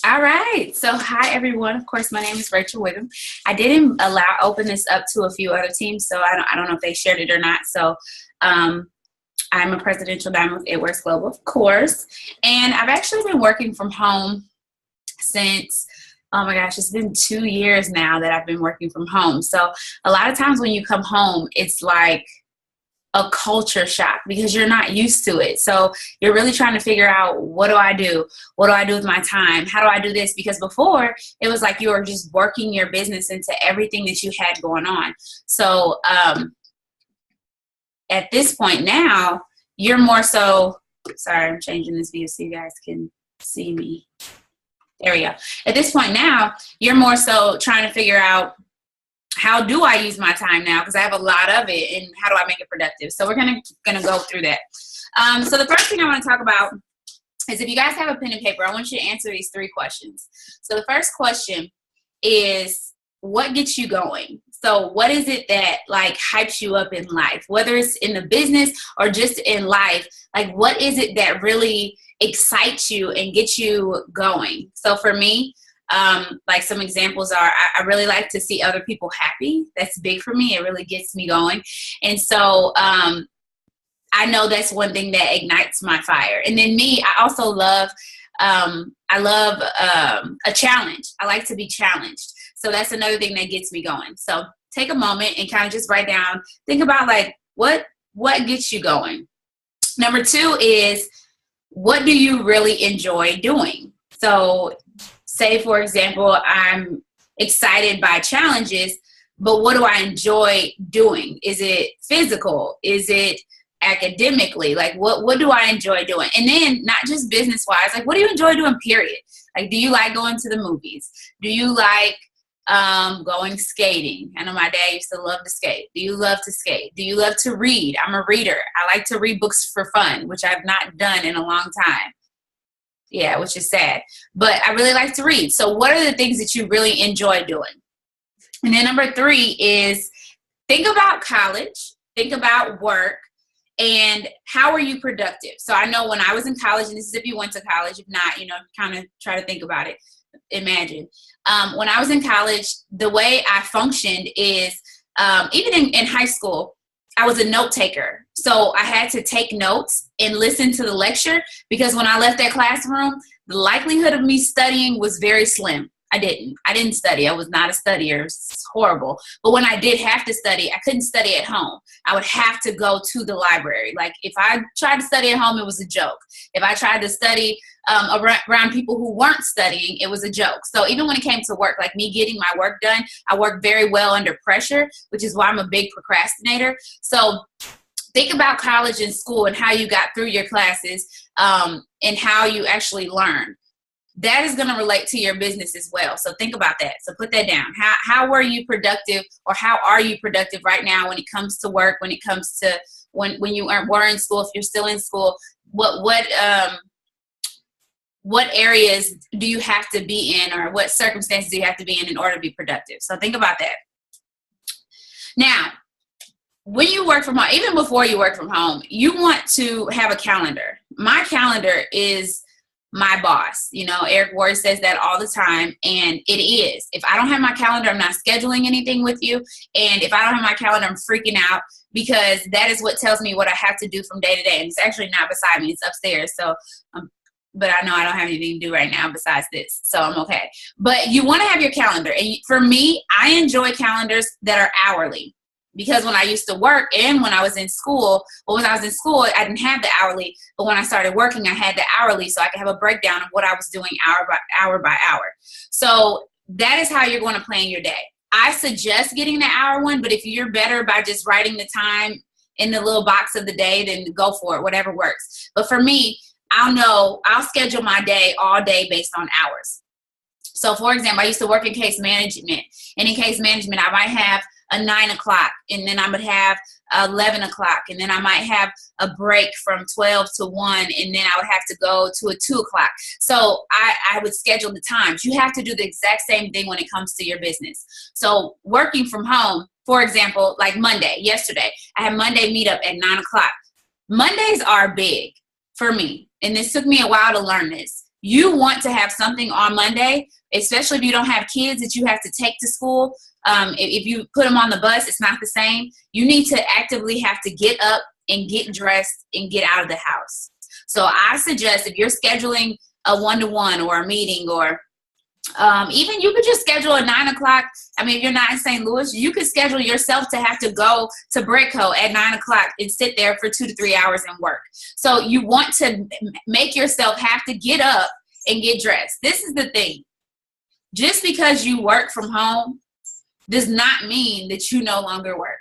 All right. So, hi everyone. Of course, my name is Rachel Wiggum. I didn't open this up to a few other teams, so I don't know if they shared it or not. So, um, I'm a presidential diamond with It Works Global, of course, and I've actually been working from home since. Oh my gosh, it's been 2 years now that I've been working from home. So, a lot of times when you come home, it's like a culture shock because you're not used to it. So you're really trying to figure out, what do I do? What do I do with my time? How do I do this? Because before it was like you were just working your business into everything that you had going on. So at this point now, you're more so, sorry, I'm changing this view so you guys can see me. There we go. At this point now, you're more so trying to figure out, how do I use my time now? Because I have a lot of it, and how do I make it productive? So we're gonna go through that. So the first thing I want to talk about is, if you guys have a pen and paper, I want you to answer these 3 questions. So the first question is, what gets you going? So what is it that like hypes you up in life, whether it's in the business or just in life? Like, what is it that really excites you and gets you going? So for me, like some examples are, I really like to see other people happy. That's big for me. It really gets me going. And so I know that's one thing that ignites my fire. And then me, I also love, a challenge. I like to be challenged. So that's another thing that gets me going. So take a moment and kind of just write down, think about like, what gets you going? Number 2 is, what do you really enjoy doing? So say, for example, I'm excited by challenges, but what do I enjoy doing? Is it physical? Is it academically? Like, what do I enjoy doing? And then not just business wise, like, what do you enjoy doing, period? Like, do you like going to the movies? Do you like going skating? I know my dad used to love to skate. Do you love to skate? Do you love to read? I'm a reader. I like to read books for fun, which I've not done in a long time. Yeah, which is sad. But I really like to read. So what are the things that you really enjoy doing? And then number 3 is, think about college, think about work, and how are you productive? So I know when I was in college, and this is if you went to college, if not, kind of try to think about it. Imagine. When I was in college, the way I functioned is, even in high school, I was a note taker. So I had to take notes and listen to the lecture, because when I left that classroom, the likelihood of me studying was very slim. I didn't study. I was not a studier. It's horrible. But when I did have to study, I couldn't study at home. I would have to go to the library. Like, if I tried to study at home, it was a joke. If I tried to study around people who weren't studying, it was a joke. So even when it came to work, like me getting my work done, I work very well under pressure, which is why I'm a big procrastinator. So think about college and school and how you got through your classes, and how you actually learned. That is going to relate to your business as well. So think about that. So put that down. How were you productive, or how are you productive right now when it comes to work, when it comes to when you were in school, if you're still in school, what areas do you have to be in, or what circumstances do you have to be in order to be productive? So think about that. Now, when you work from home, even before you work from home, you want to have a calendar. My calendar is my boss. Eric Ward says that all the time, and it is. If I don't have my calendar, I'm not scheduling anything with you. And if I don't have my calendar, I'm freaking out, because that is what tells me what I have to do from day to day. And it's actually not beside me. It's upstairs. So, but I know I don't have anything to do right now besides this. So I'm okay. But you want to have your calendar. And for me, I enjoy calendars that are hourly. Because when I used to work and when I was in school, I didn't have the hourly. But when I started working, I had the hourly, so I could have a breakdown of what I was doing hour by hour. So that is how you're going to plan your day. I suggest getting the hour one, but if you're better by just writing the time in the little box of the day, then go for it, whatever works. But for me, I'll schedule my day all day based on hours. So for example, I used to work in case management, and in case management, I might have a 9 o'clock, and then I would have 11 o'clock, and then I might have a break from 12 to 1, and then I would have to go to a 2 o'clock. So I would schedule the times. You have to do the exact same thing when it comes to your business. So working from home, for example, like yesterday, I had Monday meetup at 9 o'clock. Mondays are big for me, and this took me a while to learn this. You want to have something on Monday, especially if you don't have kids that you have to take to school. If you put them on the bus, it's not the same. You need to actively have to get up and get dressed and get out of the house. So I suggest if you're scheduling a one-to-one or a meeting, or even you could just schedule a 9 o'clock. I mean, if you're not in St. Louis, you could schedule yourself to have to go to Breako at 9 o'clock and sit there for 2 to 3 hours and work. So you want to make yourself have to get up and get dressed. This is the thing. Just because you work from home does not mean that you no longer work.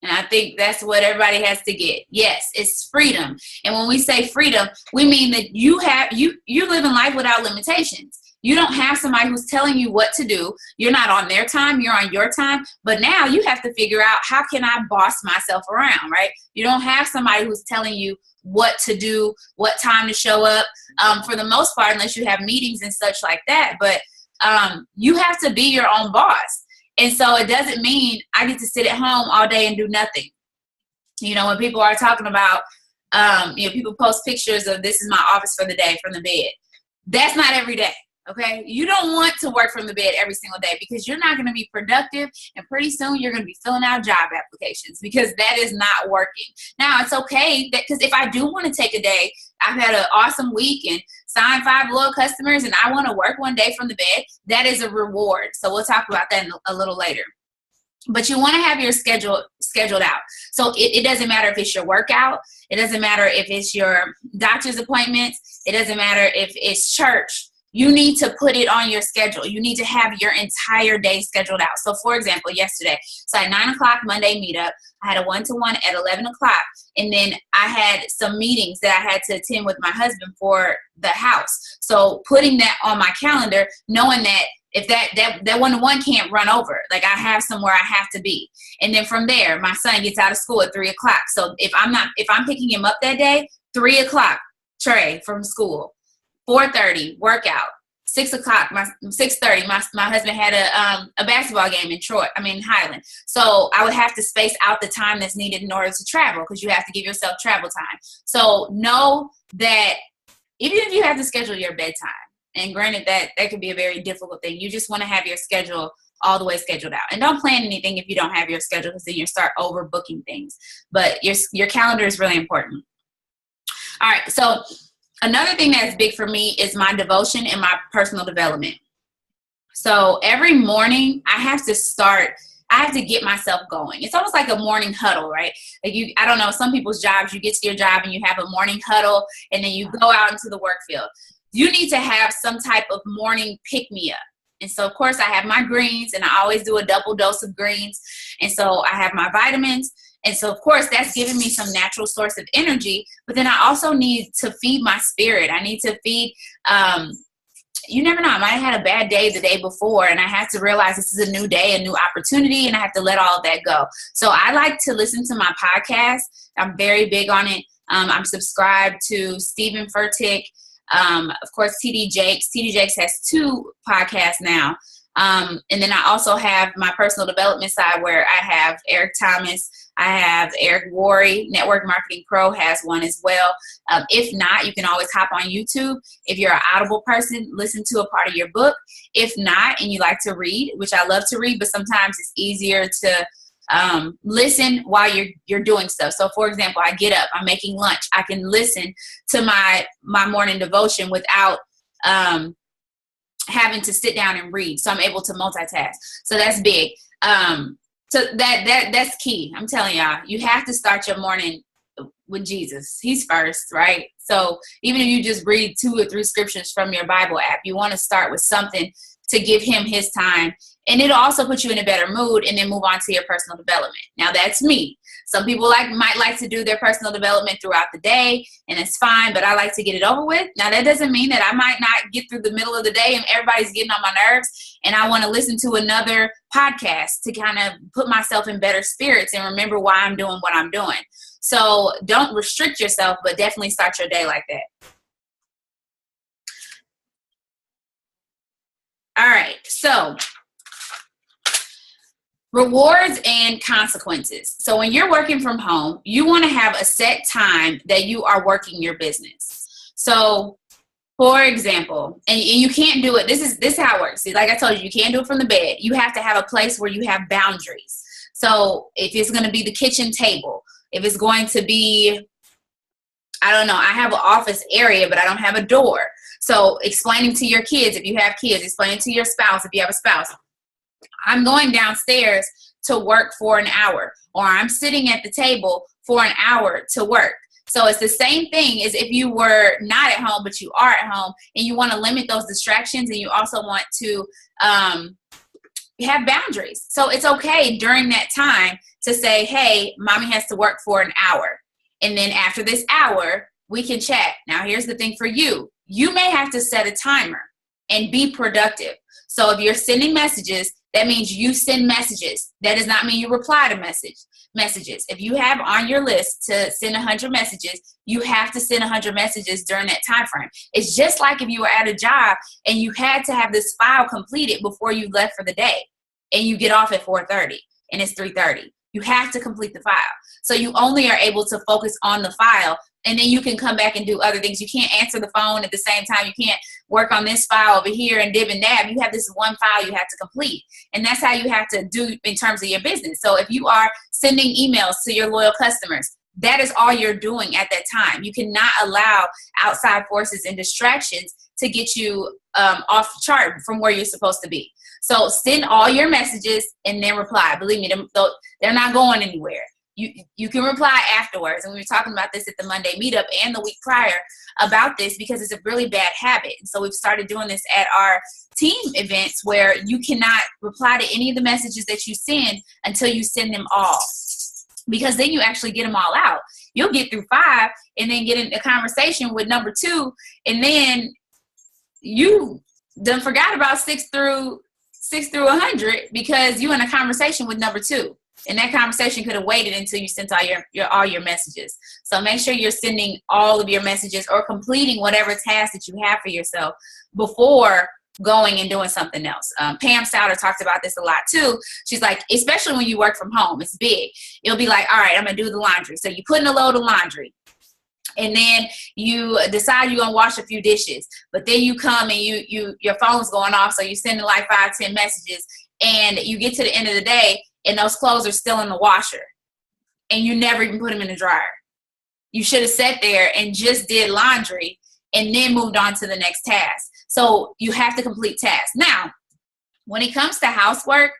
And I think that's what everybody has to get. Yes, it's freedom. And when we say freedom, we mean that you're living life without limitations. You don't have somebody who's telling you what to do. You're not on their time. You're on your time. But now you have to figure out, how can I boss myself around, right? You don't have somebody who's telling you what to do, what time to show up, for the most part, unless you have meetings and such like that. But you have to be your own boss. And so it doesn't mean I get to sit at home all day and do nothing. You know, when people are talking about, people post pictures of, this is my office for the day from the bed. That's not every day. Okay, you don't want to work from the bed every single day, because you're not going to be productive, and pretty soon you're going to be filling out job applications, because that is not working. Now, it's okay, that because if I do want to take a day, I've had an awesome week and signed 5 loyal customers, and I want to work one day from the bed, that is a reward. So we'll talk about that a little later. But you want to have your scheduled out. So it doesn't matter if it's your workout. It doesn't matter if it's your doctor's appointments. It doesn't matter if it's church. You need to put it on your schedule. You need to have your entire day scheduled out. So, for example, yesterday, so at 9 o'clock Monday meetup, I had a one-to-one at 11 o'clock. And then I had some meetings that I had to attend with my husband for the house. So putting that on my calendar, knowing that if that one-to-one can't run over, like I have somewhere I have to be. And then from there, my son gets out of school at 3 o'clock. So if I'm picking him up that day, 3 o'clock, Trey from school. 4:30 workout. 6 o'clock, 6:30. My husband had a basketball game in Highland. So I would have to space out the time that's needed in order to travel, because you have to give yourself travel time. So know that even if you have to schedule your bedtime, and granted that could be a very difficult thing, you just want to have your schedule all the way scheduled out. And don't plan anything if you don't have your schedule, because then you start overbooking things. But your calendar is really important. All right, so another thing that's big for me is my devotion and my personal development. So every morning I have to get myself going. It's almost like a morning huddle, right? Like I don't know, some people's jobs, you get to your job and you have a morning huddle and then you go out into the work field. You need to have some type of morning pick-me-up. And so, of course, I have my greens, and I always do a double dose of greens. And so I have my vitamins. And so, of course, that's giving me some natural source of energy. But then I also need to feed my spirit. I need to feed, you never know. I might have had a bad day the day before, and I have to realize this is a new day, a new opportunity, and I have to let all of that go. So I like to listen to my podcast. I'm very big on it. I'm subscribed to Stephen Furtick. Of course, TD Jakes. TD Jakes has 2 podcasts now. And then I also have my personal development side, where I have Eric Thomas. I have Eric Worre, Network Marketing Pro, has one as well. If not, you can always hop on YouTube. If you're an Audible person, listen to a part of your book. If not, and you like to read, which I love to read, but sometimes it's easier to listen while you're doing stuff. So for example, I get up, I'm making lunch. I can listen to my morning devotion without having to sit down and read. So I'm able to multitask. So that's big. So that's key. I'm telling y'all, you have to start your morning with Jesus. He's first, right? So even if you just read 2 or 3 scriptures from your Bible app, you want to start with something to give him his time. And it'll also put you in a better mood, and then move on to your personal development. Now, that's me. Some people might like to do their personal development throughout the day, and it's fine, but I like to get it over with. Now, that doesn't mean that I might not get through the middle of the day and everybody's getting on my nerves, and I want to listen to another podcast to kind of put myself in better spirits and remember why I'm doing what I'm doing. So don't restrict yourself, but definitely start your day like that. All right, so rewards and consequences. So when you're working from home, you want to have a set time that you are working your business. So For example, and you can't do it. This is how it works. See, like I told you, you can't do it from the bed. You have to have a place where you have boundaries. So if it's going to be the kitchen table, if it's going to be, I don't know, I have an office area, but I don't have a door. So explaining to your kids, if you have kids, explaining to your spouse, if you have a spouse, I'm going downstairs to work for an hour, or I'm sitting at the table for an hour to work. So it's the same thing as if you were not at home, but you are at home, and you want to limit those distractions, and you also want to have boundaries. So it's okay during that time to say, hey, mommy has to work for an hour. And then after this hour, we can chat. Now, here's the thing for you. You may have to set a timer and be productive. So if you're sending messages, that means you send messages. That does not mean you reply to messages. If you have on your list to send 100 messages, you have to send 100 messages during that time frame. It's just like if you were at a job and you had to have this file completed before you left for the day, and you get off at 4:30 and it's 3:30. You have to complete the file. So you only are able to focus on the file, and then you can come back and do other things. You can't answer the phone at the same time. You can't work on this file over here and dib and dab. You have this one file you have to complete. And that's how you have to do in terms of your business. So if you are sending emails to your loyal customers, that is all you're doing at that time. You cannot allow outside forces and distractions to get you off chart from where you're supposed to be. So send all your messages and then reply. Believe me, they're not going anywhere. You can reply afterwards. And we were talking about this at the Monday meetup and the week prior about this, because it's a really bad habit. And so we've started doing this at our team events, where you cannot reply to any of the messages that you send until you send them all, because then you actually get them all out. You'll get through 5 and then get in a conversation with number 2, and then you done forgot about 6 through 100 because you in a conversation with number 2. And that conversation could have waited until you sent all your messages. So make sure you're sending all of your messages or completing whatever task that you have for yourself before going and doing something else. Pam Souter talked about this a lot too. She's like, especially when you work from home, it's big. You'll be like, all right, I'm going to do the laundry. So you put in a load of laundry. And then you decide you're going to wash a few dishes. But then you come and your phone's going off, so you're sending like 5, 10 messages. And you get to the end of the day, and those clothes are still in the washer, and you never even put them in the dryer. You should have sat there and just did laundry and then moved on to the next task. So you have to complete tasks. Now, when it comes to housework,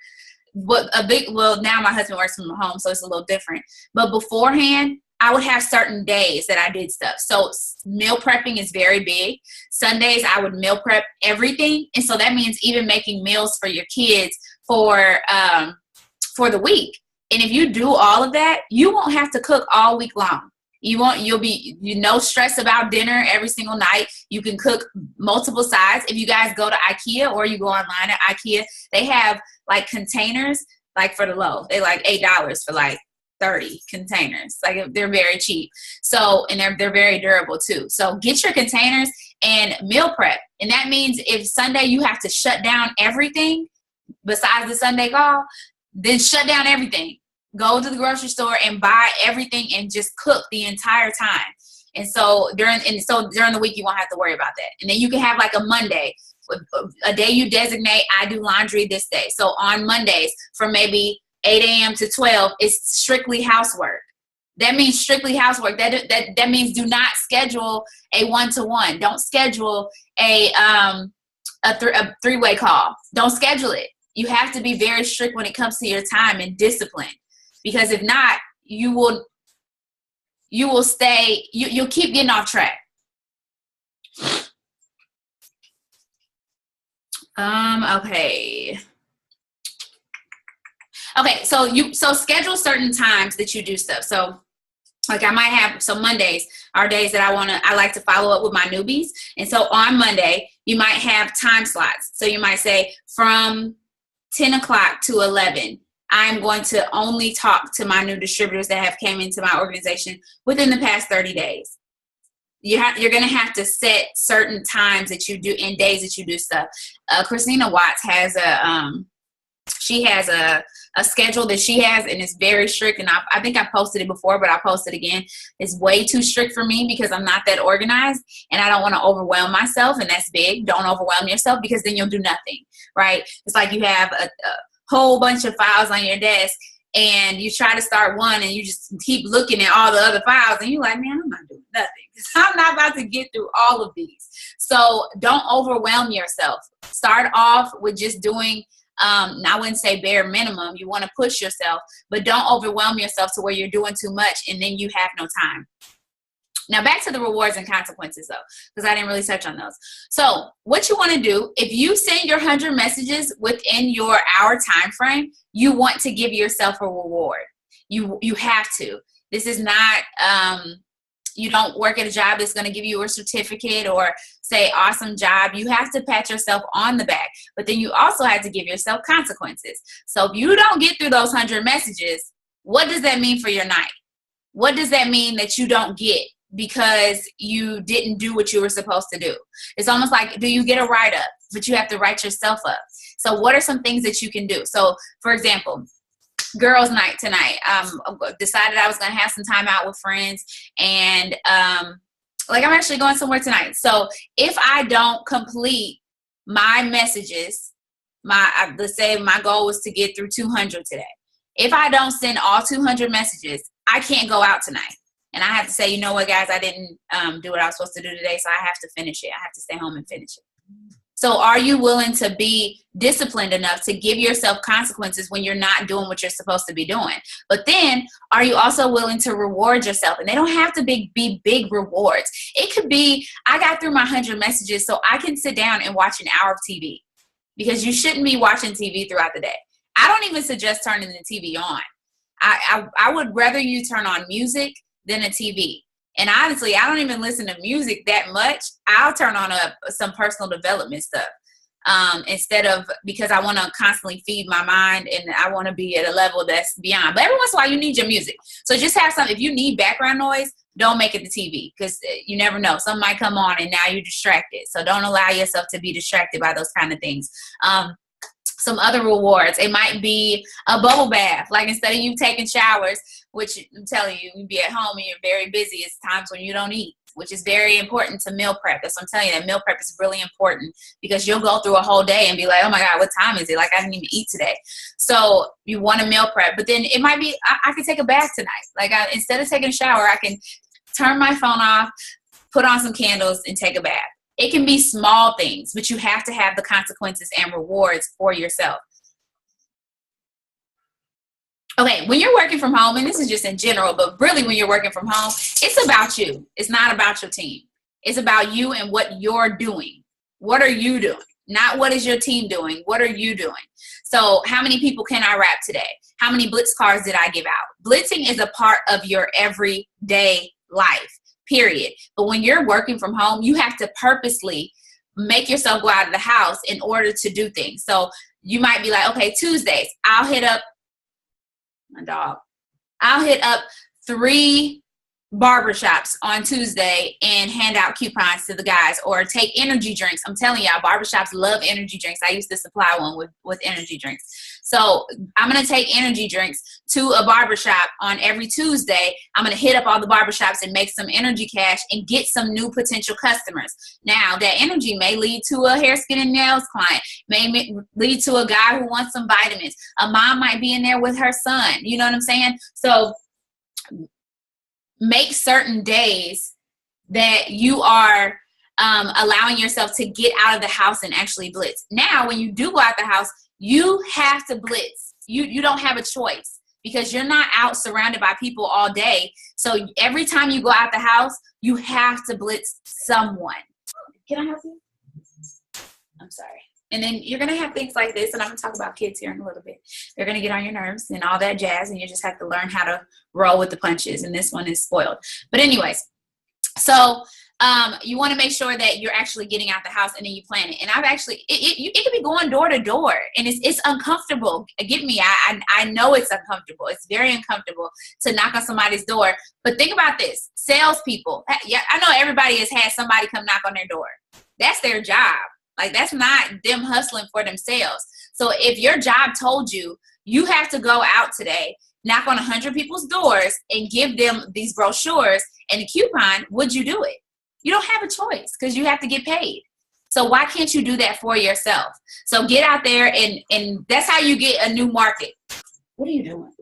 now my husband works from home, so it's a little different. But beforehand, I would have certain days that I did stuff. So meal prepping is very big. Sundays, I would meal prep everything. And so that means even making meals for your kids for the week. And if you do all of that, you won't have to cook all week long. You'll be no stress about dinner every single night. You can cook multiple sides. If you guys go to IKEA or you go online at IKEA, they have like containers, like for the low. They like $8 for like 30 containers. Like, they're very cheap. So, and they're very durable too. So get your containers and meal prep. And that means if Sunday you have to shut down everything besides the Sunday call, then shut down everything. Go to the grocery store and buy everything and just cook the entire time. And so during the week, you won't have to worry about that. And then you can have like a Monday, a day you designate, I do laundry this day. So on Mondays from maybe 8 a.m. to 12, it's strictly housework. That means strictly housework. That means do not schedule a 1-to-1. Don't schedule a three-way call. Don't schedule it. You have to be very strict when it comes to your time and discipline, because if not, you'll keep getting off track. Okay, so schedule certain times that you do stuff. So like I might have, so Mondays are days that I like to follow up with my newbies. And so on Monday, you might have time slots. So you might say from 10 o'clock to 11, I'm going to only talk to my new distributors that have came into my organization within the past 30 days. You're going to have to set certain times that you do and days that you do stuff. Christina Watts has She has a schedule that she has, and it's very strict. And I think I posted it before, but I'll post it again. It's way too strict for me because I'm not that organized, and I don't want to overwhelm myself. And that's big. Don't overwhelm yourself, because then you'll do nothing, right? It's like you have a whole bunch of files on your desk, and you try to start one, and you just keep looking at all the other files, and you're like, man, I'm not doing nothing, because I'm not about to get through all of these. So don't overwhelm yourself. Start off with just doing, I wouldn't say bare minimum. You want to push yourself, but don't overwhelm yourself to where you're doing too much and then you have no time. Now back to the rewards and consequences, though, because I didn't really touch on those. So what you want to do, if you send your 100 messages within your hour time frame, you want to give yourself a reward. You have to. This is not, you don't work at a job that's going to give you a certificate or say awesome job. You have to pat yourself on the back, but then you also have to give yourself consequences. So if you don't get through those 100 messages, what does that mean for your night? What does that mean that you don't get because you didn't do what you were supposed to do? It's almost like, do you get a write-up? But you have to write yourself up. So what are some things that you can do? So for example, girls' night tonight. Decided I was going to have some time out with friends, and like I'm actually going somewhere tonight. So if I don't complete my messages, let's say my goal was to get through 200 today. If I don't send all 200 messages, I can't go out tonight. And I have to say, you know what, guys, I didn't do what I was supposed to do today, so I have to finish it. I have to stay home and finish it. So are you willing to be disciplined enough to give yourself consequences when you're not doing what you're supposed to be doing? But then are you also willing to reward yourself? And they don't have to be big rewards. It could be, I got through my 100 messages, so I can sit down and watch an hour of TV, because you shouldn't be watching TV throughout the day. I don't even suggest turning the TV on. I would rather you turn on music than a TV. And honestly, I don't even listen to music that much. I'll turn on some personal development stuff instead of, because I want to constantly feed my mind and I want to be at a level that's beyond. But every once in a while, you need your music. So just have some. If you need background noise, don't make it the TV, because you never know. Something might come on and now you're distracted. So don't allow yourself to be distracted by those kind of things. Some other rewards, it might be a bubble bath. Like instead of you taking showers, which I'm telling you, you be at home and you're very busy, it's times when you don't eat, which is very important to meal prep. That's what I'm telling you, that meal prep is really important, because you'll go through a whole day and be like, oh my God, what time is it? Like I didn't even eat today. So you want to meal prep, but then it might be, I could take a bath tonight. Like instead of taking a shower, I can turn my phone off, put on some candles and take a bath. It can be small things, but you have to have the consequences and rewards for yourself. Okay, when you're working from home, and this is just in general, but really when you're working from home, it's about you. It's not about your team. It's about you and what you're doing. What are you doing? Not what is your team doing? What are you doing? So how many people can I wrap today? How many Blitz cards did I give out? Blitzing is a part of your everyday life, period. But when you're working from home, you have to purposely make yourself go out of the house in order to do things. So you might be like, okay, Tuesdays, I'll hit up my dog. I'll hit up 3 barbershops on Tuesday and hand out coupons to the guys, or take energy drinks. I'm telling y'all, barbershops love energy drinks. I used to supply one with energy drinks. So I'm going to take energy drinks to a barbershop on every Tuesday. I'm going to hit up all the barbershops and make some energy cash and get some new potential customers. Now that energy may lead to a hair, skin, and nails client, may lead to a guy who wants some vitamins. A mom might be in there with her son. You know what I'm saying? So make certain days that you are allowing yourself to get out of the house and actually blitz. Now, when you do go out the house, you have to blitz. You don't have a choice, because you're not out surrounded by people all day. So every time you go out the house, you have to blitz someone. Can I help you? I'm sorry. And then you're going to have things like this, and I'm going to talk about kids here in a little bit. They're going to get on your nerves and all that jazz, and you just have to learn how to roll with the punches, and this one is spoiled. But anyways, so you want to make sure that you're actually getting out the house and then you plan it. And I've actually, it could be going door to door, and it's uncomfortable. Get me, I know it's uncomfortable. It's very uncomfortable to knock on somebody's door. But think about this, salespeople. Yeah, I know everybody has had somebody come knock on their door. That's their job. Like, that's not them hustling for themselves. So if your job told you, you have to go out today, knock on 100 people's doors and give them these brochures and a coupon, would you do it? You don't have a choice because you have to get paid. So why can't you do that for yourself? So get out there, and that's how you get a new market. What are you doing?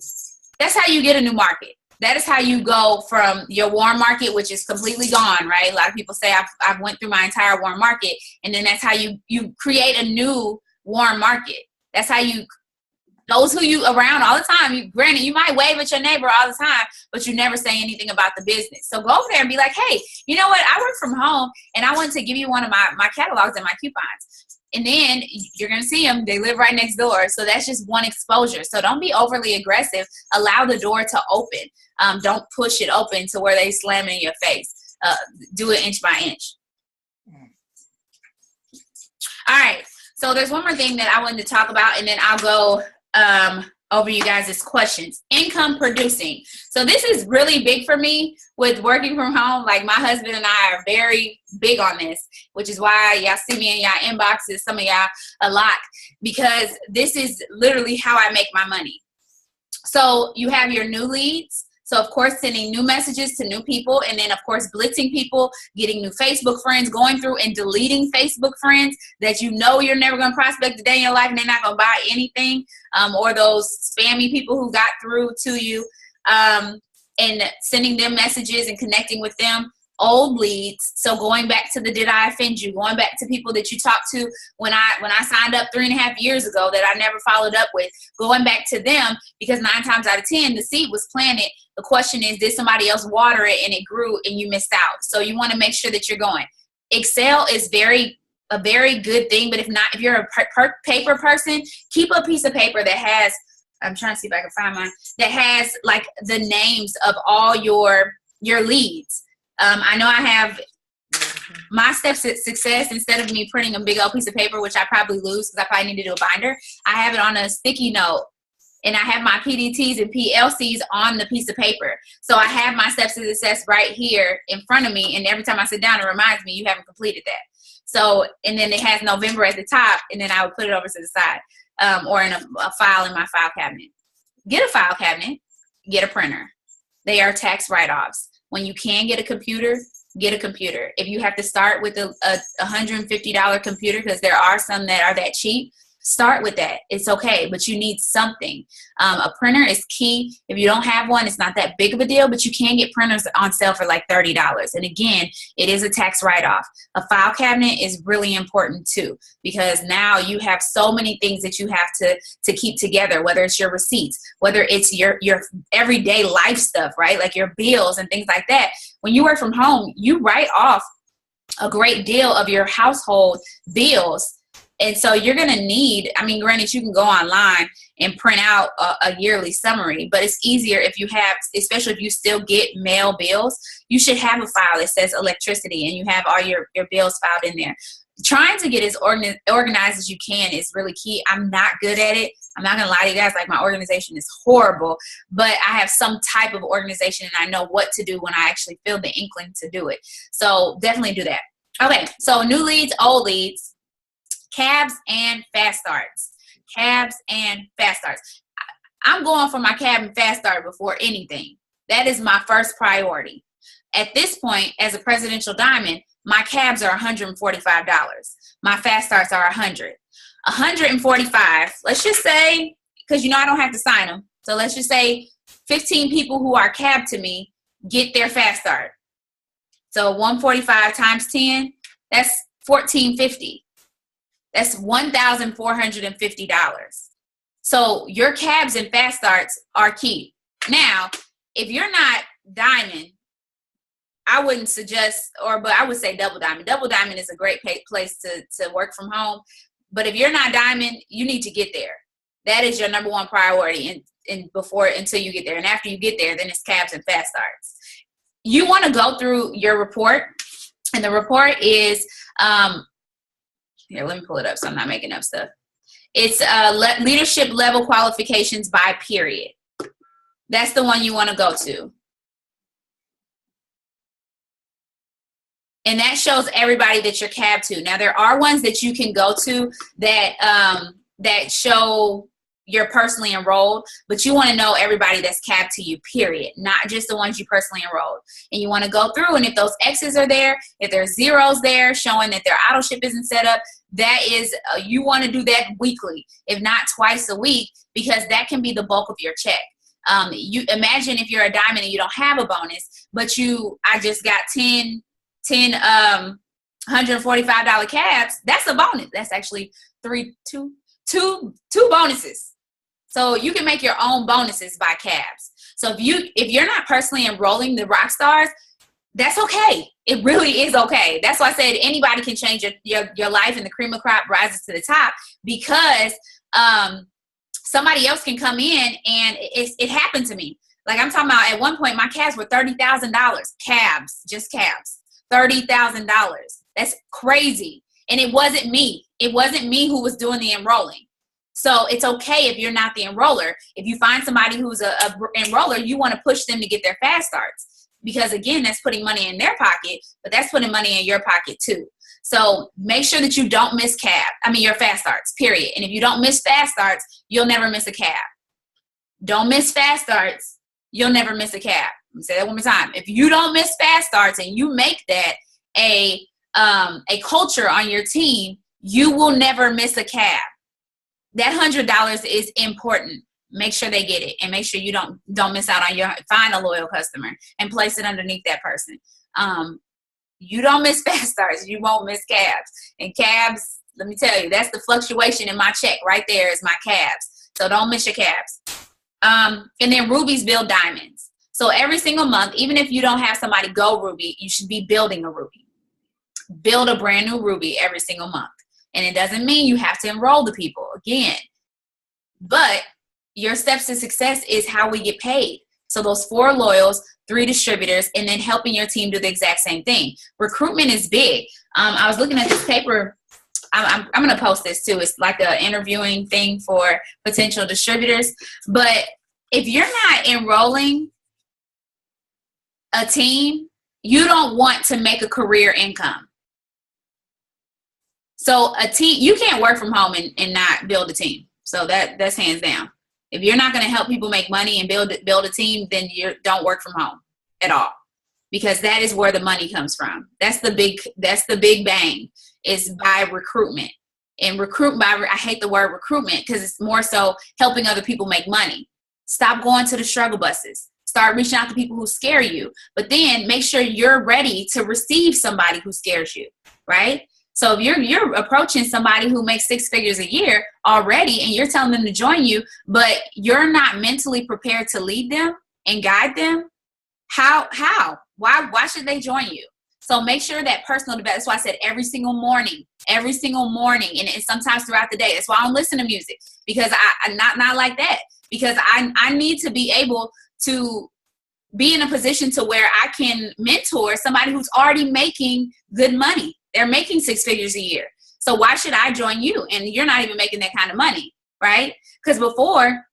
That's how you get a new market. That is how you go from your warm market, which is completely gone, right? A lot of people say I've went through my entire warm market, and then that's how you create a new warm market. That's how you, those who you around all the time, granted, you might wave at your neighbor all the time, but you never say anything about the business. So go over there and be like, hey, you know what? I work from home, and I want to give you one of my catalogs and my coupons. And then you're going to see them. They live right next door. So that's just one exposure. So don't be overly aggressive. Allow the door to open. Don't push it open to where they slam in your face. Do it inch by inch. All right. So there's one more thing that I wanted to talk about, and then I'll go over you guys' questions. Income producing. So this is really big for me with working from home. Like, my husband and I are very big on this, which is why y'all see me in y'all inboxes, some of y'all a lot, because this is literally how I make my money. So you have your new leads. So, of course, sending new messages to new people, and then, of course, blitzing people, getting new Facebook friends, going through and deleting Facebook friends that you know you're never going to prospect a day in your life and they're not going to buy anything, or those spammy people who got through to you, and sending them messages and connecting with them. Old leads, so going back to the did I offend you, going back to people that you talked to when I signed up 3.5 years ago that I never followed up with, going back to them, because 9 times out of 10 the seed was planted. The question is, did somebody else water it and it grew and you missed out? So you want to make sure that you're going. Excel is a very good thing, but if you're a paper person, keep a piece of paper that has, I'm trying to see if I can find mine, that has like the names of all your leads. I know I have my steps to success. Instead of me printing a big old piece of paper, which I probably lose because I probably need to do a binder, I have it on a sticky note, and I have my PDTs and PLCs on the piece of paper. So I have my steps to success right here in front of me, and every time I sit down, it reminds me you haven't completed that. So, and then it has November at the top, and then I would put it over to the side, or in a file in my file cabinet. Get a file cabinet, get a printer. They are tax write-offs. When you can get a computer, get a computer. If you have to start with a $150 computer, because there are some that are that cheap, start with that. It's okay, but you need something. A printer is key. If you don't have one, it's not that big of a deal, but you can get printers on sale for like $30. And again, it is a tax write-off. A file cabinet is really important too, because now you have so many things that you have to keep together, whether it's your receipts, whether it's your everyday life stuff, right? Like your bills and things like that. When you work from home, you write off a great deal of your household bills. And so you're going to need, I mean, granted, you can go online and print out a yearly summary, but it's easier if you have, especially if you still get mail bills, you should have a file that says electricity and you have all your bills filed in there. Trying to get as organized as you can is really key. I'm not good at it. I'm not going to lie to you guys, like my organization is horrible, but I have some type of organization and I know what to do when I actually feel the inkling to do it. So definitely do that. Okay, so new leads, old leads. Cabs and fast starts. Cabs and fast starts. I'm going for my cab and fast start before anything. That is my first priority. At this point, as a presidential diamond, my cabs are $145. My fast starts are $100. $145. Let's just say, because you know I don't have to sign them. So let's just say 15 people who are cab to me get their fast start. So 145 times 10, that's $1,450. That's $1,450. So your cabs and fast starts are key. Now, if you're not diamond, I wouldn't suggest, but I would say double diamond. Double diamond is a great place to work from home. But if you're not diamond, you need to get there. That is your number one priority until you get there. And after you get there, then it's cabs and fast starts. You want to go through your report, and the report is here, let me pull it up so I'm not making up stuff. It's leadership level qualifications by period. That's the one you want to go to. And that shows everybody that you're cab to. Now, there are ones that you can go to that that show you're personally enrolled, but you want to know everybody that's capped to you, period, not just the ones you personally enrolled. And you want to go through, and if those X's are there, if there's zeros there showing that their auto ship isn't set up, that is, you want to do that weekly, if not twice a week, because that can be the bulk of your check. You imagine if you're a diamond and you don't have a bonus, but I just got 10 $145 cabs. That's a bonus. That's actually two bonuses. So you can make your own bonuses by cabs. So if you're not personally enrolling the rock stars, that's okay. It really is okay. That's why I said anybody can change your life, and the cream of crop rises to the top, because somebody else can come in, and it happened to me. Like I'm talking about, at one point my cabs were $30,000. Cabs, just cabs, $30,000. That's crazy. And it wasn't me. It wasn't me who was doing the enrolling. So it's okay if you're not the enroller. If you find somebody who's a enroller, you want to push them to get their fast starts, because again, that's putting money in their pocket, but that's putting money in your pocket too. So make sure that you don't miss your fast starts, period. And if you don't miss fast starts, you'll never miss a cab. Don't miss fast starts, you'll never miss a cab. Let me say that one more time. If you don't miss fast starts and you make that a culture on your team, you will never miss a cab. That $100 is important. Make sure they get it, and make sure you don't miss out on find a loyal customer and place it underneath that person. You don't miss fast starts, you won't miss cabs. And cabs, let me tell you, that's the fluctuation in my check right there, is my cabs. So don't miss your cabs. And then rubies build diamonds. So every single month, even if you don't have somebody go ruby, you should be building a ruby. Build a brand new ruby every single month. And it doesn't mean you have to enroll the people again, but your steps to success is how we get paid. So those 4 loyals, 3 distributors, and then helping your team do the exact same thing. Recruitment is big. I was looking at this paper. I'm going to post this too. It's like an interviewing thing for potential distributors. But if you're not enrolling a team, you don't want to make a career income. So a team, you can't work from home and not build a team. So that's hands down. If you're not going to help people make money and build a team, then you don't work from home at all, because that is where the money comes from. That's the big bang, is by recruitment. And I hate the word recruitment, because it's more so helping other people make money. Stop going to the struggle buses. Start reaching out to people who scare you, but then make sure you're ready to receive somebody who scares you, right? So if you're approaching somebody who makes 6 figures a year already, and you're telling them to join you, but you're not mentally prepared to lead them and guide them, how? Why should they join you? So make sure that personal development. That's why I said every single morning, and sometimes throughout the day. That's why I don't listen to music, because I'm not like that, because I need to be able to be in a position to where I can mentor somebody who's already making good money. They're making 6 figures a year. So why should I join you? And you're not even making that kind of money, right? Because before,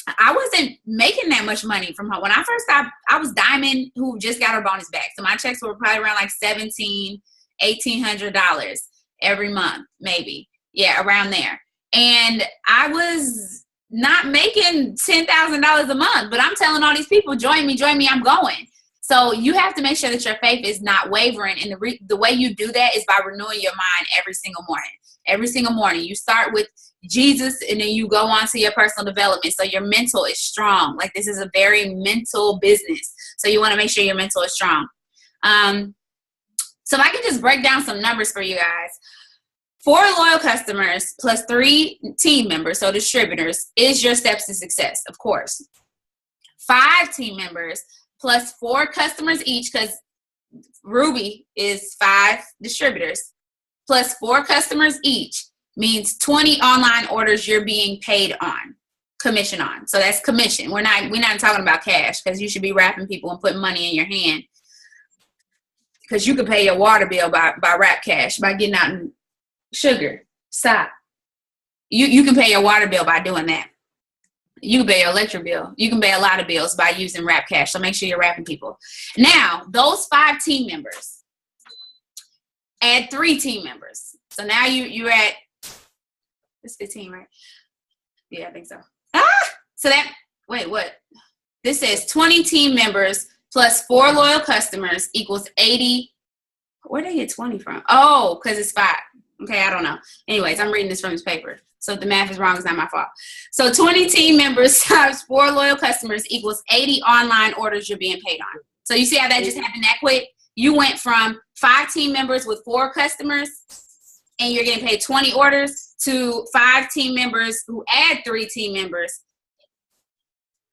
I wasn't making that much money from home. When I first started, I was diamond who just got her bonus back. So my checks were probably around like $1,700, $1,800 every month, maybe. Yeah, around there. And I was not making $10,000 a month, but I'm telling all these people, join me, I'm going. So you have to make sure that your faith is not wavering. And the way you do that is by renewing your mind every single morning. Every single morning. You start with Jesus, and then you go on to your personal development. So your mental is strong. Like, this is a very mental business. So you want to make sure your mental is strong. So if I can just break down some numbers for you guys. 4 loyal customers plus 3 team members, so distributors, is your steps to success, of course. 5 team members plus 4 customers each, because Ruby is 5 distributors, plus 4 customers each means 20 online orders you're being paid on, commission on. So that's commission. We're not talking about cash, because you should be wrapping people and putting money in your hand, because you can pay your water bill by wrap cash, by getting out and sugar. Stop. You can pay your water bill by doing that. You can pay your electric bill. You can pay a lot of bills by using wrap cash. So make sure you're wrapping people. Now, those 5 team members, add 3 team members. So now you're at It's 15, right? Yeah, I think so. So that, wait, what? This says 20 team members plus 4 loyal customers equals 80. Where did they get 20 from? Oh, because it's 5. Okay, I don't know. Anyways, I'm reading this from this paper. So if the math is wrong, it's not my fault. So 20 team members times 4 loyal customers equals 80 online orders you're being paid on. So you see how that just happened that quick? You went from 5 team members with 4 customers and you're getting paid 20 orders to 5 team members who add 3 team members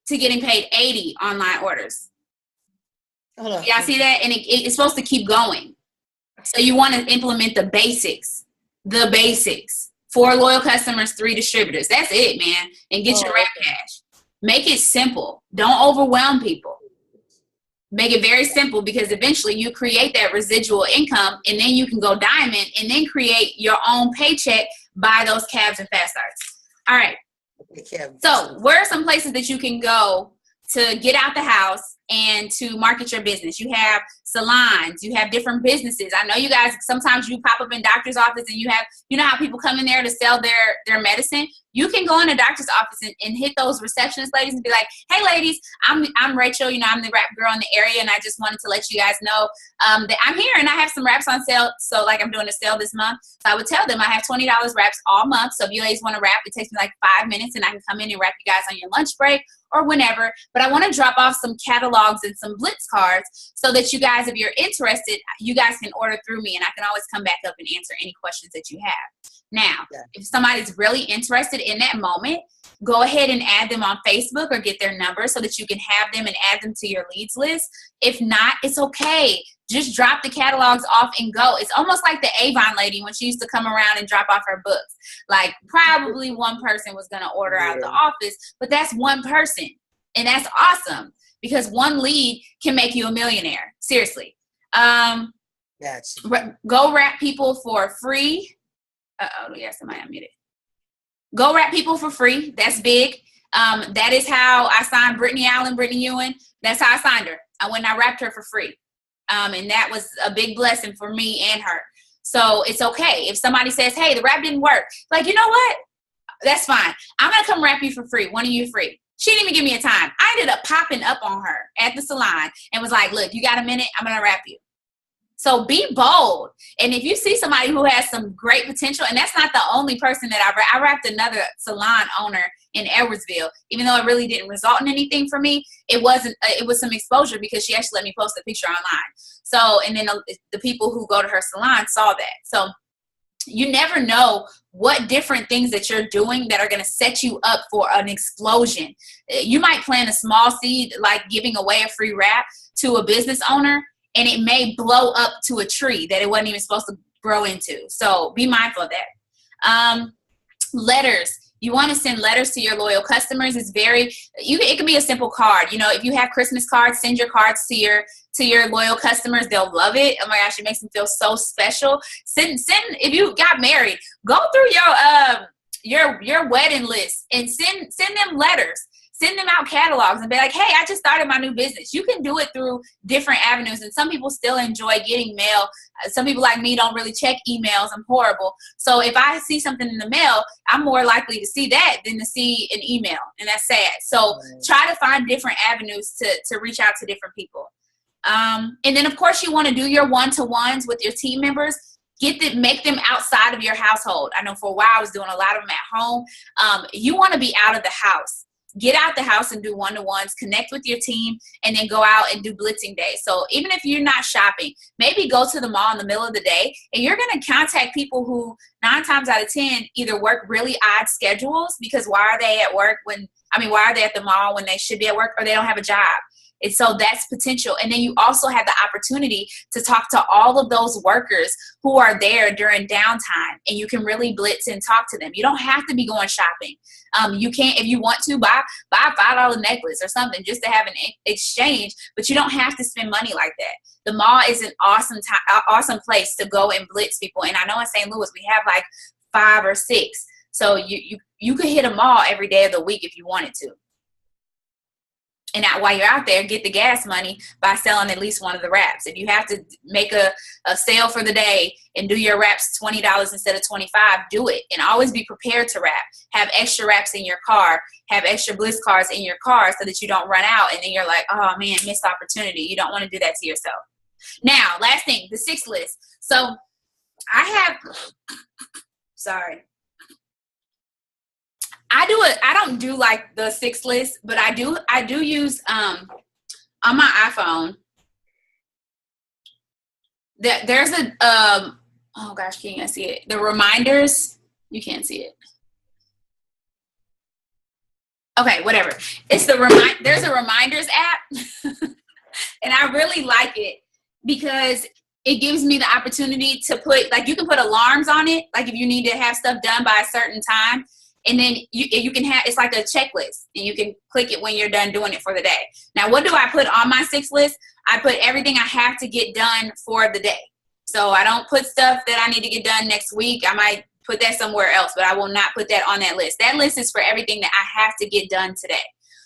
to getting paid 80 online orders. Y'all see that? And it's supposed to keep going. So you want to implement the basics. The basics. 4 loyal customers, 3 distributors. That's it, man. And get your rep cash. Make it simple. Don't overwhelm people. Make it very simple, because eventually you create that residual income and then you can go diamond and then create your own paycheck, buy those cabs and fast starts. All right. So where are some places that you can go to get out the house and to market your business? You have salons, you have different businesses. I know you guys, sometimes you pop up in doctor's office and you have, you know how people come in there to sell their medicine? You can go in a doctor's office and hit those receptionist ladies and be like, hey ladies, I'm Rachel, you know, I'm the rap girl in the area, and I just wanted to let you guys know that I'm here and I have some wraps on sale. So like I'm doing a sale this month. So I would tell them I have $20 wraps all month. So if you ladies want to wrap, it takes me like 5 minutes and I can come in and wrap you guys on your lunch break or whenever. But I want to drop off some catalogs and some Blitz cards so that you guys, if you're interested, you guys can order through me and I can always come back up and answer any questions that you have. Now, if somebody's really interested in that moment, go ahead and add them on Facebook or get their number so that you can have them and add them to your leads list. If not, it's okay. Just drop the catalogs off and go. It's almost like the Avon lady when she used to come around and drop off her books. Like probably one person was going to order out the office, but that's one person. And that's awesome because one lead can make you a millionaire. Seriously. Go wrap people for free. Yeah, somebody unmuted. Go wrap people for free. That's big. That is how I signed Brittany Ewan. That's how I signed her. I went and I wrapped her for free. And that was a big blessing for me and her. So it's okay. If somebody says, hey, the wrap didn't work. Like, you know what? That's fine. I'm going to come wrap you for free. One of you free. She didn't even give me a time. I ended up popping up on her at the salon and was like, look, you got a minute? I'm going to wrap you. So be bold. And if you see somebody who has some great potential, and that's not the only person that I wrapped another salon owner in Edwardsville, even though it really didn't result in anything for me, it was some exposure because she actually let me post a picture online. So, and then the people who go to her salon saw that. So you never know what different things that you're doing that are going to set you up for an explosion. You might plant a small seed, like giving away a free wrap to a business owner, and it may blow up to a tree that it wasn't even supposed to grow into. So be mindful of that. Letters. You want to send letters to your loyal customers. It can be a simple card. You know, if you have Christmas cards, send your cards to your loyal customers. They'll love it. Oh my gosh, it makes them feel so special. Send if you got married, go through your wedding list and send them letters. Send them out catalogs and be like, hey, I just started my new business. You can do it through different avenues. And some people still enjoy getting mail. Some people like me don't really check emails. I'm horrible. So if I see something in the mail, I'm more likely to see that than to see an email. And that's sad. So try to find different avenues to reach out to different people. And then, of course, you want to do your one-to-ones with your team members. Make them outside of your household. I know for a while I was doing a lot of them at home. You want to be out of the house. Get out the house and do one-to-ones, connect with your team, and then go out and do blitzing day. So even if you're not shopping, maybe go to the mall in the middle of the day, and you're going to contact people who 9 times out of 10 either work really odd schedules because why are they at the mall when they should be at work, or they don't have a job. And so that's potential. And then you also have the opportunity to talk to all of those workers who are there during downtime, and you can really blitz and talk to them. You don't have to be going shopping. You can, if you want to, buy a $5 necklace or something just to have an exchange, but you don't have to spend money like that. The mall is an awesome place to go and blitz people. And I know in St. Louis we have like 5 or 6. So you could hit a mall every day of the week if you wanted to. And while you're out there, get the gas money by selling at least one of the wraps. If you have to make a sale for the day and do your wraps $20 instead of $25, do it. And always be prepared to wrap. Have extra wraps in your car. Have extra Blitz cards in your car so that you don't run out and then you're like, oh man, missed opportunity. You don't want to do that to yourself. Now, last thing, the 6 list. So I don't do like the 6 list, but I do use on my iPhone. There's a oh gosh, can you see it? The reminders. You can't see it. Okay, whatever. It's the there's a reminders app. And I really like it because it gives me the opportunity to put, like, you can put alarms on it, like if you need to have stuff done by a certain time. And then you can have, it's like a checklist, and you can click it when you're done doing it for the day. Now, what do I put on my 6 list? I put everything I have to get done for the day. So I don't put stuff that I need to get done next week. I might put that somewhere else, but I will not put that on that list. That list is for everything that I have to get done today.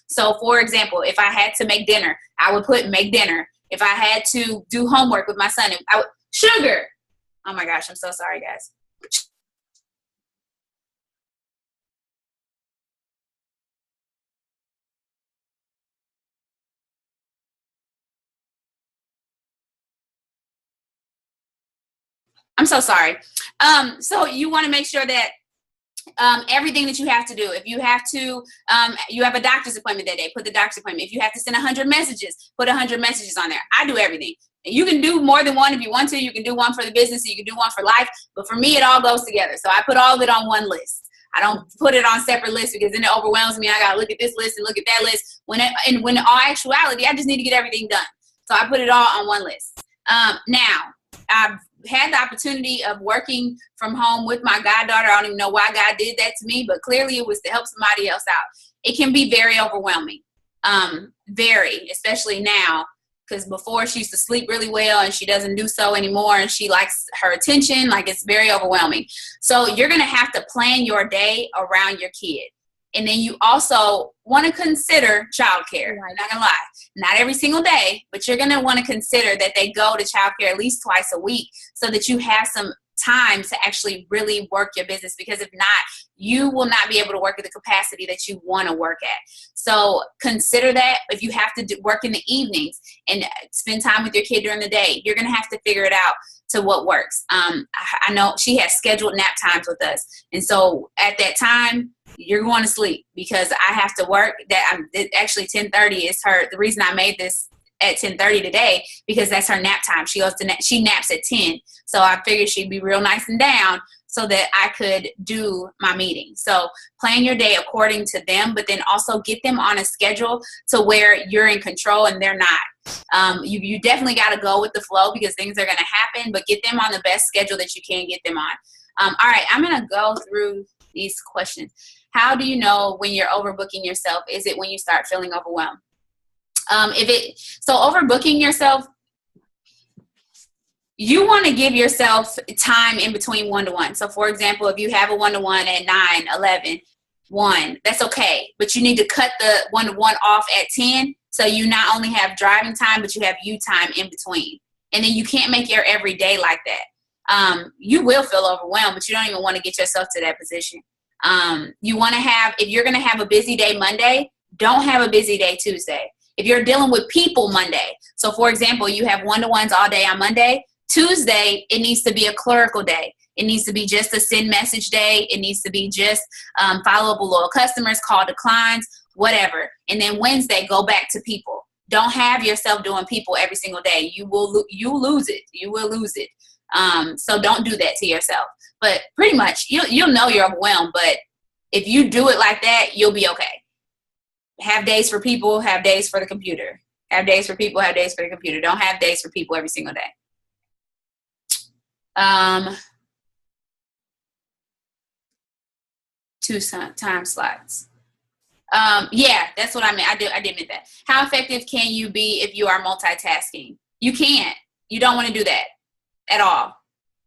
So, for example, if I had to make dinner, I would put make dinner. If I had to do homework with my son, sugar. Oh my gosh, I'm so sorry, guys. I'm so sorry. So you want to make sure that everything that you have to do, if you have to, you have a doctor's appointment that day, put the doctor's appointment. If you have to send 100 messages, put 100 messages on there. I do everything. And you can do more than one if you want to. You can do one for the business, you can do one for life. But for me, it all goes together. So I put all of it on one list. I don't put it on separate lists because then it overwhelms me. I got to look at this list and look at that list. When in all actuality, I just need to get everything done. So I put it all on one list. Now, I've had the opportunity of working from home with my goddaughter. I don't even know why God did that to me, but clearly it was to help somebody else out. It can be very overwhelming, especially now, because before she used to sleep really well and she doesn't do so anymore, and she likes her attention. Like, it's very overwhelming. So you're going to have to plan your day around your kid. And then you also want to consider childcare. I'm not going to lie. Not every single day, but you're going to want to consider that they go to childcare at least twice a week so that you have some time to actually really work your business. Because if not, you will not be able to work at the capacity that you want to work at. So consider that. If you have to work in the evenings and spend time with your kid during the day, you're going to have to figure it out to what works. I know she has scheduled nap times with us. And so at that time, you're going to sleep because I have to work. Actually 10:30 is the reason I made this at 10:30 today, because that's her nap time. She naps at 10. So I figured she'd be real nice and down so that I could do my meeting. So plan your day according to them, but then also get them on a schedule to where you're in control and they're not. You definitely got to go with the flow because things are going to happen, but get them on the best schedule that you can get them on. All right, I'm going to go through these questions. How do you know when you're overbooking yourself? Is it when you start feeling overwhelmed? So overbooking yourself, you want to give yourself time in between one-to-one. So for example, if you have a one-to-one at 9, 11, 1, that's okay. But you need to cut the one-to-one off at 10. So you not only have driving time, but you have you time in between. And then you can't make your everyday like that. You will feel overwhelmed, but you don't even want to get yourself to that position. You want to if you're going to have a busy day Monday, don't have a busy day Tuesday. If you're dealing with people Monday, so for example, you have one-to-ones all day on Monday, Tuesday, it needs to be a clerical day. It needs to be just a send message day. It needs to be just follow up with loyal customers, call declines, whatever. And then Wednesday, go back to people. Don't have yourself doing people every single day. You lose it. You will lose it. So don't do that to yourself. But pretty much, you'll know you're overwhelmed. But if you do it like that, you'll be okay. Have days for people, have days for the computer. Have days for people, have days for the computer. Don't have days for people every single day. 2 time slots. Yeah, that's what I meant. I did mean that. How effective can you be if you are multitasking? You can't. You don't want to do that at all.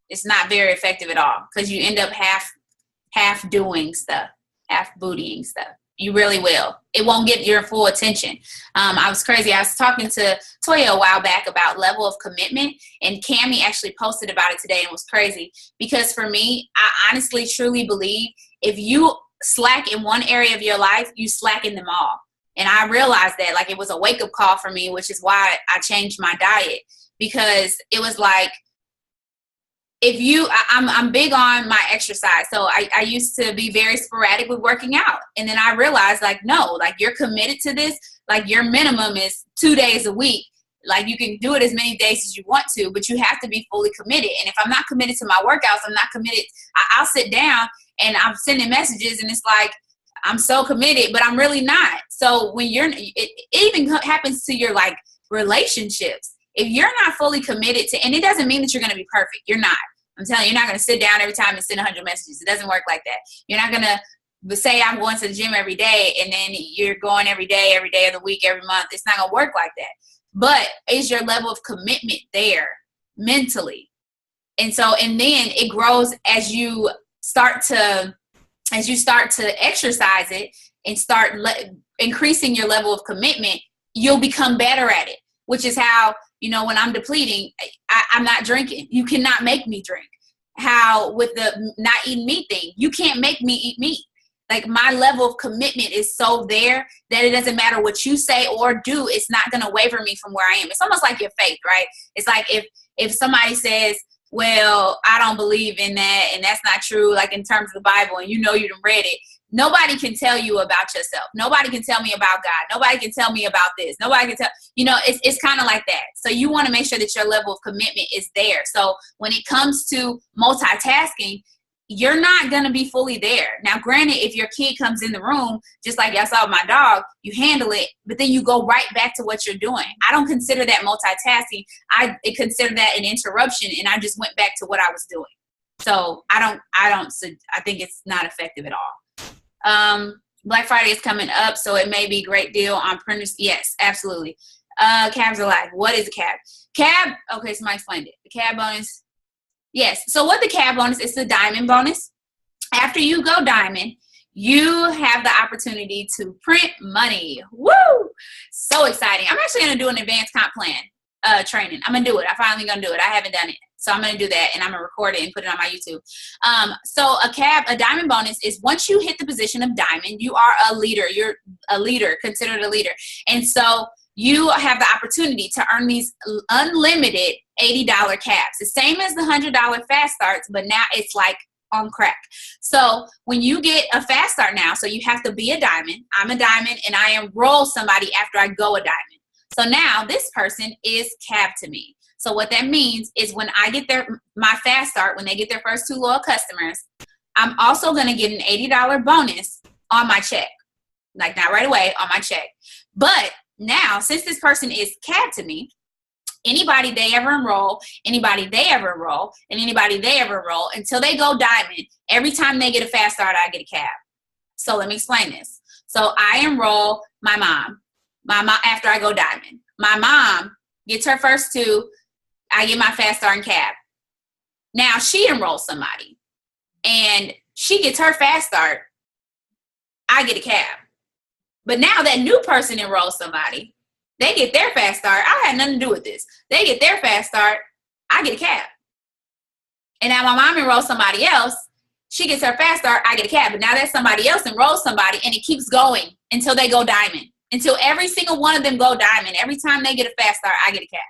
It's not very effective at all because you end up half doing stuff, half bootying stuff. You really will. It won't get your full attention. I was crazy. I was talking to Toya a while back about level of commitment, and Cammie actually posted about it today and was crazy. Because for me, I honestly, truly believe if you slack in one area of your life, you slack in them all. And I realized that, like, it was a wake-up call for me, which is why I changed my diet. Because it was like, I'm big on my exercise. So I used to be very sporadic with working out. And then I realized, like, no, like, you're committed to this. Like, your minimum is 2 days a week. Like, you can do it as many days as you want to, but you have to be fully committed. And if I'm not committed to my workouts, I'm not committed. I'll sit down and I'm sending messages and it's like, I'm so committed, but I'm really not. So when it even happens to your, like, relationships. If you're not fully committed to, and it doesn't mean that you're going to be perfect. You're not. I'm telling you, you're not going to sit down every time and send 100 messages. It doesn't work like that. You're not going to say I'm going to the gym every day and then you're going every day of the week, every month. It's not going to work like that. But is your level of commitment there mentally? And then it grows as you start to exercise it and start increasing your level of commitment. You'll become better at it, which is how, when I'm depleting, I'm not drinking. You cannot make me drink. How with the not eating meat thing, you can't make me eat meat. Like, my level of commitment is so there that it doesn't matter what you say or do. It's not going to waver me from where I am. It's almost like your faith, right? It's like if somebody says, well, I don't believe in that and that's not true, like in terms of the Bible, and you done read it. Nobody can tell you about yourself. Nobody can tell me about God. Nobody can tell me about this. Nobody can tell, it's kind of like that. So you want to make sure that your level of commitment is there. So when it comes to multitasking, you're not going to be fully there. Now, granted, if your kid comes in the room, just like I saw with my dog, you handle it, but then you go right back to what you're doing. I don't consider that multitasking. I consider that an interruption, and I just went back to what I was doing. So I think it's not effective at all. Black Friday is coming up, so it may be a great deal on printers. Yes, absolutely. Cabs are like, what is a cab? Cab, okay, somebody explained it. The cab bonus. Yes, so what the cab bonus is, the diamond bonus. After you go diamond, you have the opportunity to print money. Woo! So exciting. I'm actually going to do an advanced comp plan training. I'm going to do it. I'm finally going to do it. I haven't done it. So I'm going to do that, and I'm going to record it and put it on my YouTube. So a diamond bonus is once you hit the position of diamond, you are a leader. You're a leader, considered a leader. And so you have the opportunity to earn these unlimited $80 cabs. The same as the $100 fast starts, but now it's like on crack. So when you get a fast start now, so you have to be a diamond. I'm a diamond, and I enroll somebody after I go a diamond. So now this person is cab to me. So what that means is when I get my fast start, when they get their first 2 loyal customers, I'm also going to get an $80 bonus on my check. Like, not right away, on my check. But now, since this person is cab to me, anybody they ever enroll, and anybody they ever enroll, until they go diamond, every time they get a fast start, I get a cab. So let me explain this. So I enroll my mom after I go diamond. My mom gets her first 2. I get my fast start and cab. Now she enrolls somebody and she gets her fast start. I get a cab. But now that new person enrolls somebody, they get their fast start. I had nothing to do with this. They get their fast start. I get a cab. And now my mom enrolls somebody else. She gets her fast start. I get a cab. But now that somebody else enrolls somebody, and it keeps going until they go diamond. Until every single one of them go diamond. Every time they get a fast start, I get a cab.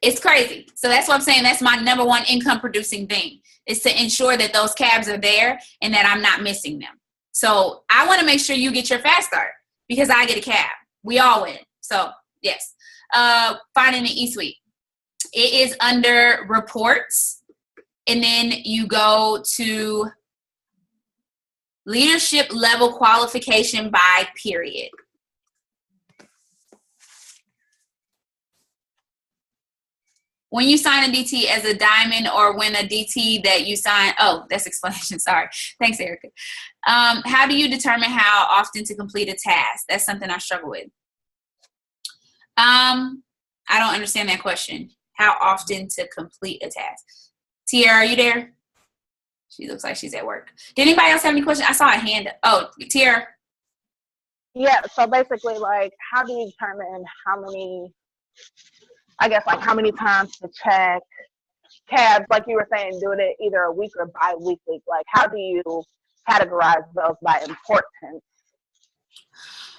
It's crazy. So that's what I'm saying. That's my number one income producing thing, is to ensure that those cabs are there and that I'm not missing them. So I want to make sure you get your fast start because I get a cab. We all win. So yes. Finding the eSuite. It is under reports. And then you go to leadership level qualification by period. When you sign a DT as a diamond, or when a DT that you sign, oh, that's explanation, sorry. Thanks, Erica. How do you determine how often to complete a task? That's something I struggle with. I don't understand that question. How often to complete a task? Tiara, are you there? She looks like she's at work. Did anybody else have any questions? I saw a hand. Oh, Tiara. Yeah, so basically, like, how do you determine how many, I guess, like, how many times to check cabs, like you were saying, doing it either a week or bi-weekly? Like, how do you categorize those by importance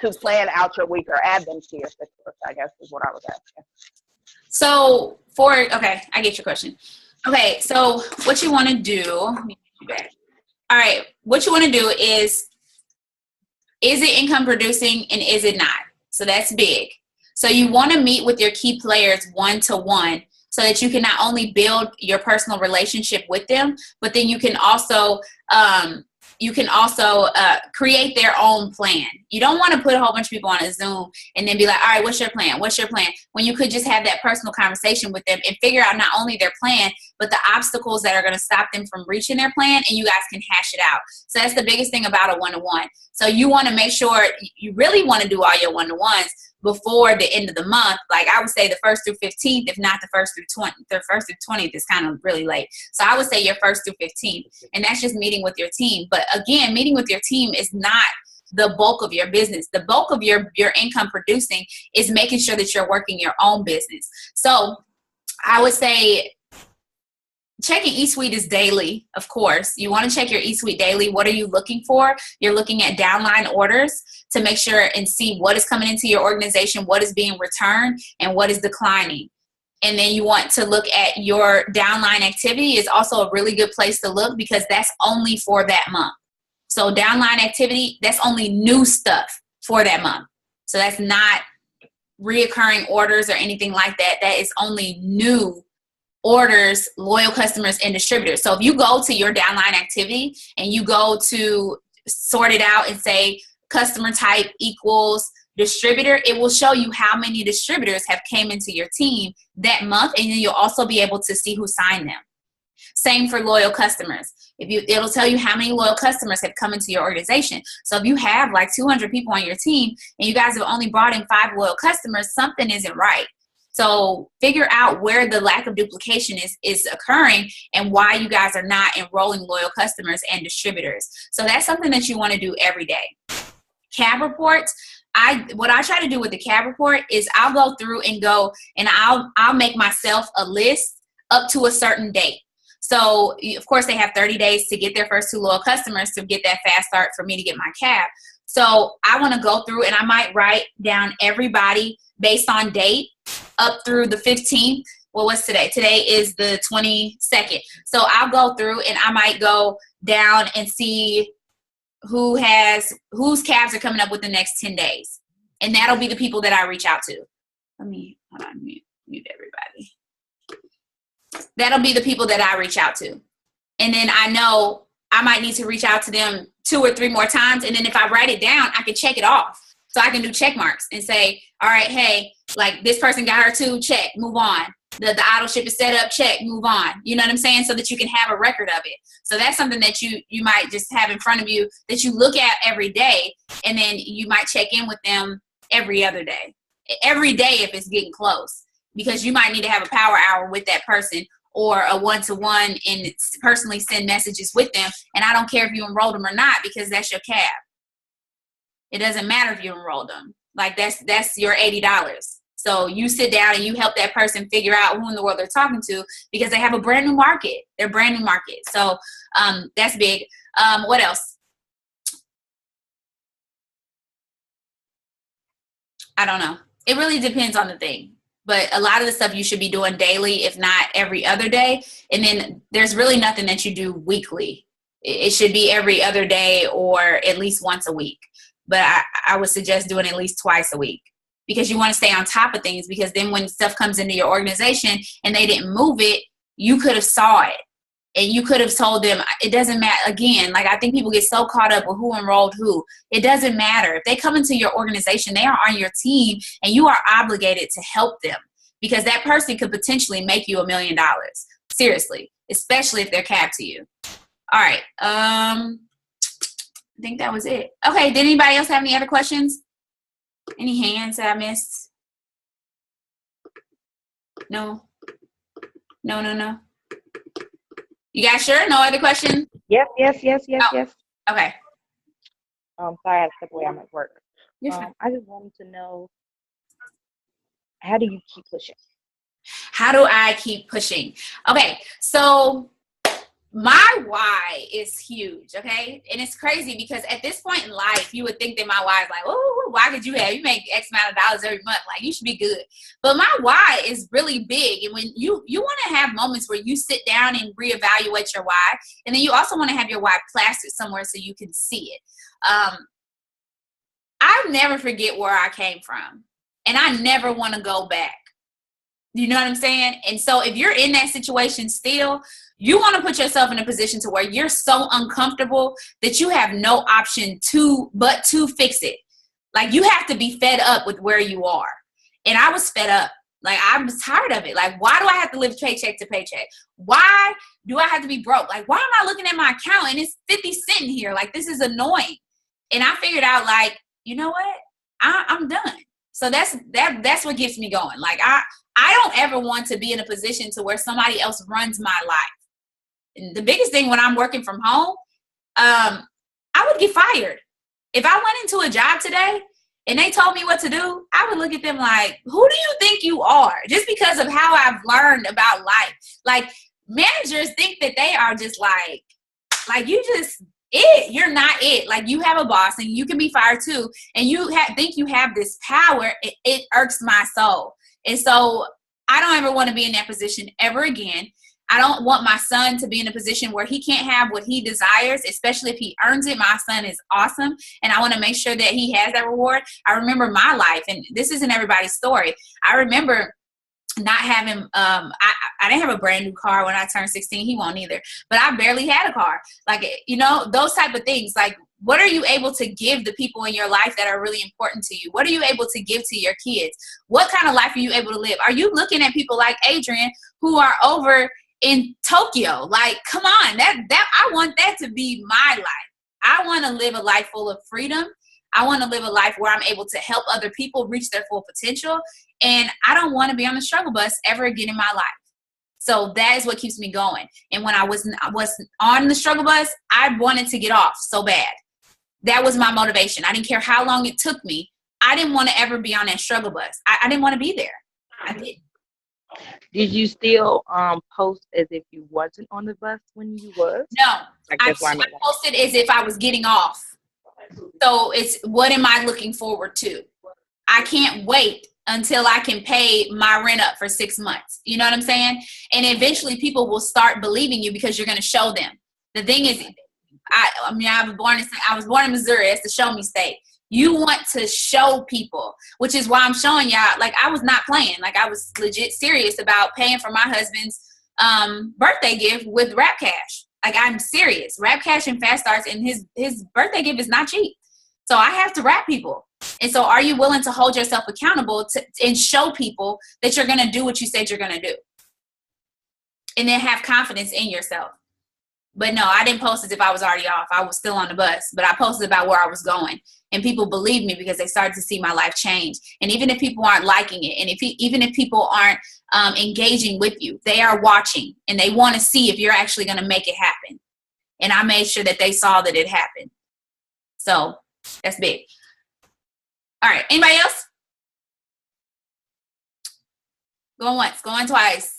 to plan out your week or add them to your 6 list, I guess is what I was asking. So okay, I get your question. Okay, so what you want to do, let me get you back. All right, what you want to do is it income producing and is it not? So that's big. So you want to meet with your key players one-to-one so that you can not only build your personal relationship with them, but then you can also create their own plan. You don't want to put a whole bunch of people on a Zoom and then be like, all right, what's your plan? What's your plan? When you could just have that personal conversation with them and figure out not only their plan, but the obstacles that are going to stop them from reaching their plan, and you guys can hash it out. So that's the biggest thing about a one-to-one. So you want to make sure you really want to do all your one-to-ones before the end of the month. Like I would say the 1st through 15th, if not the 1st through 20th. The 1st through 20th is kind of really late. So I would say your 1st through 15th, and that's just meeting with your team. But again, meeting with your team is not the bulk of your business. The bulk of your income producing is making sure that you're working your own business. So I would say checking eSuite is daily, of course. You want to check your eSuite daily. What are you looking for? You're looking at downline orders to make sure and see what is coming into your organization, what is being returned, and what is declining. And then you want to look at your downline activity is also a really good place to look because that's only for that month. So downline activity, that's only new stuff for that month. So that's not reoccurring orders or anything like that. That is only new orders, loyal customers, and distributors. So if you go to your downline activity and you go to sort it out and say customer type equals distributor, it will show you how many distributors have came into your team that month, and then you'll also be able to see who signed them. Same for loyal customers. It'll tell you how many loyal customers have come into your organization. So if you have like 200 people on your team and you guys have only brought in 5 loyal customers, something isn't right. So figure out where the lack of duplication is occurring and why you guys are not enrolling loyal customers and distributors. So that's something that you want to do every day. Cab reports. What I try to do with the cab report is I'll go through and I'll make myself a list up to a certain date. So of course they have 30 days to get their first 2 loyal customers to get that fast start for me to get my cab. So I want to go through and I might write down everybody based on date up through the 15th. Well, what's today? Today is the 22nd. So I'll go through and I might go down and see whose cabs are coming up with the next 10 days. And that'll be the people that I reach out to. Hold on, mute everybody. That'll be the people that I reach out to. And then I know I might need to reach out to them 2 or 3 more times. And then if I write it down, I can check it off. So I can do check marks and say, all right, hey, like this person got her 2, check, move on. The auto ship is set up, check, move on. You know what I'm saying? So that you can have a record of it. So that's something that you might just have in front of you that you look at every day, and then you might check in with them every other day. Every day if it's getting close, because you might need to have a power hour with that person or a one-to-one and personally send messages with them. And I don't care if you enrolled them or not, because that's your cab. It doesn't matter if you enrolled them. Like that's your $80. So you sit down and you help that person figure out who in the world they're talking to, because they have a brand new market. They're brand new market. So that's big. What else? I don't know. It really depends on the thing. But a lot of the stuff you should be doing daily, if not every other day. And then there's really nothing that you do weekly. It should be every other day or at least once a week. But I would suggest doing at least twice a week, because you want to stay on top of things, because then when stuff comes into your organization and they didn't move it, you could have saw it and you could have told them. It doesn't matter. Again, like I think people get so caught up with who enrolled who. It doesn't matter. If they come into your organization, they are on your team and you are obligated to help them, because that person could potentially make you $1 million. Seriously, especially if they're capped to you. All right. I think that was it. Okay. Did anybody else have any other questions? Any hands that I missed? No. You guys sure? No other questions? Yes, yes, yes, yes, Oh, yes. okay. Sorry, I had to step away. I'm at work. You're fine. I just wanted to know, how do you keep pushing? How do I keep pushing? Okay, so my why is huge, okay? And it's crazy because at this point in life, you would think that my why is like, oh, why could you have? You make X amount of dollars every month. Like, you should be good. But my why is really big. And when you want to have moments where you sit down and reevaluate your why, and then you also want to have your why plastered somewhere so you can see it. I never forget where I came from, and I never want to go back. You know what I'm saying? And so if you're in that situation still, you want to put yourself in a position to where you're so uncomfortable that you have no option but to fix it. Like, you have to be fed up with where you are. And I was fed up. Like, I was tired of it. Like, why do I have to live paycheck to paycheck? Why do I have to be broke? Like, why am I looking at my account and it's 50 cents in here? Like, this is annoying. And I figured out, like, you know what? I'm done. So that's what gets me going. Like, I don't ever want to be in a position to where somebody else runs my life. And the biggest thing when I'm working from home, I would get fired. If I went into a job today and they told me what to do, I would look at them like, who do you think you are? Just because of how I've learned about life. Like, managers think that they are just like you just it. You're not it. Like, you have a boss and you can be fired too. And you think you have this power. It irks my soul. And so I don't ever want to be in that position ever again. I don't want my son to be in a position where he can't have what he desires, especially if he earns it. My son is awesome, and I want to make sure that he has that reward. I remember my life, and this isn't everybody's story. I remember not having, I didn't have a brand new car when I turned 16. He won't either, but I barely had a car. Like, you know, those type of things. Like, what are you able to give the people in your life that are really important to you? What are you able to give to your kids? What kind of life are you able to live? Are you looking at people like Adrian who are over in Tokyo? Like, come on, that I want that to be my life. I want to live a life full of freedom. I want to live a life where I'm able to help other people reach their full potential. And I don't want to be on the struggle bus ever again in my life. So that is what keeps me going. And when I was on the struggle bus, I wanted to get off so bad. That was my motivation. I didn't care how long it took me. I didn't want to ever be on that struggle bus. I didn't want to be there. I didn't. Did you still post as if you wasn't on the bus when you was? No, I posted as if I was getting off. So it's, what am I looking forward to? I can't wait until I can pay my rent up for 6 months. You know what I'm saying? And eventually people will start believing you because you're going to show them. The thing is, I was born in Missouri. It's the show me state. You want to show people, which is why I'm showing y'all. Like, I was not playing. Like, I was legit serious about paying for my husband's birthday gift with Rap Cash. Like, I'm serious. Rap Cash and Fast Starts, and his birthday gift is not cheap. So I have to rap people. And so are you willing to hold yourself accountable and show people that you're going to do what you said you're going to do? And then have confidence in yourself. But no, I didn't post as if I was already off. I was still on the bus, but I posted about where I was going. And people believed me because they started to see my life change. And even if people aren't liking it, and even if people aren't engaging with you, they are watching and they want to see if you're actually going to make it happen. And I made sure that they saw that it happened. So that's big. All right. Anybody else? Going once, going twice.